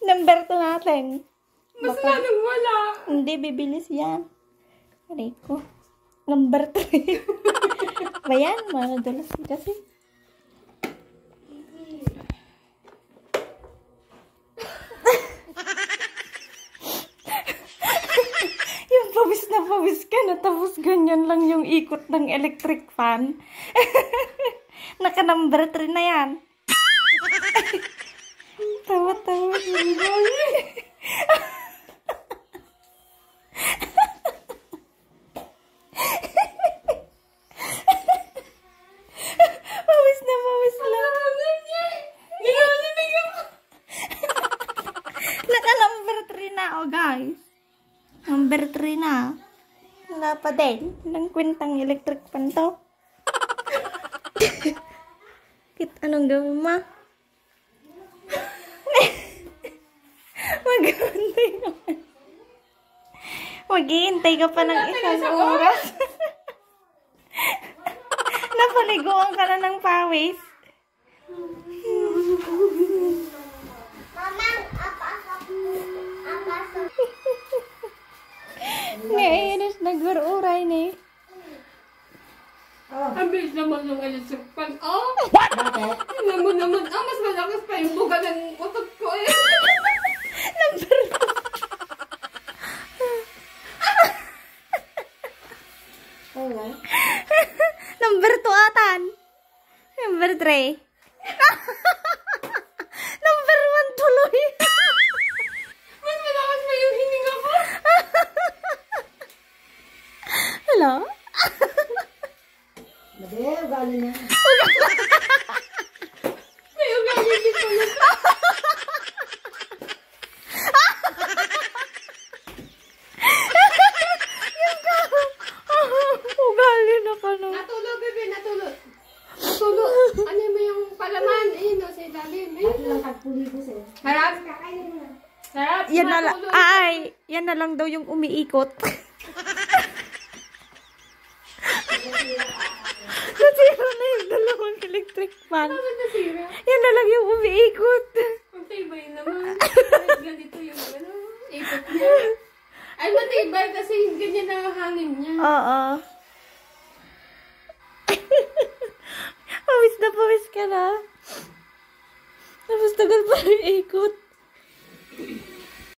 Number 2 natin. Mas lalong wala. Hindi, bibilis yan. Aray ko. Number 3. Bayan, madalas kasi. Yung pawis na pawis ka na, tapos ganyan lang yung ikot ng electric fan. Naka number 3 na yan. Tawa-tawa. Pawis na pawis lang. Naka number 3 na, oh guys. Number 3 na. Wala pa din. Nang kwentang electric fan to. Kit, anong gawin mo? Maghihintay ka pa. Maghihintay ka pa ng isang oras. Napaliguan ka na ng pawis. Naiinis, nag-uray ni. Ang bilis naman ng electric fan. Oh! Bakit? Alam mo naman, mas malakas pa yung buga ng utot ko eh. Number 2. Number 2 atan. Number 3. Number 1 tuloy. Mas malakas pa yung hininga ko. Hello? Madi, ugali niya. May ugali din pala. Ugali na ka no. Natulog, bebe, natulog. Natulog. Ano mo yung palaman? Ayun o, sa ilalim. Ano lang tagpuli ko sa'yo? Harap. Harap. Yan na lang, matulog. yan na lang daw yung umiikot. Nasira na yung dalawang electric fan. Bakit nasira? Yan na lang yung umiikot. Ang tibay naman. Ay, ganito yung ano, ikot niya. Ay, matibay kasi ganyan ang hangin niya. Oo. Pawis na pawis ka na. Tapos tagal pa rin ikot.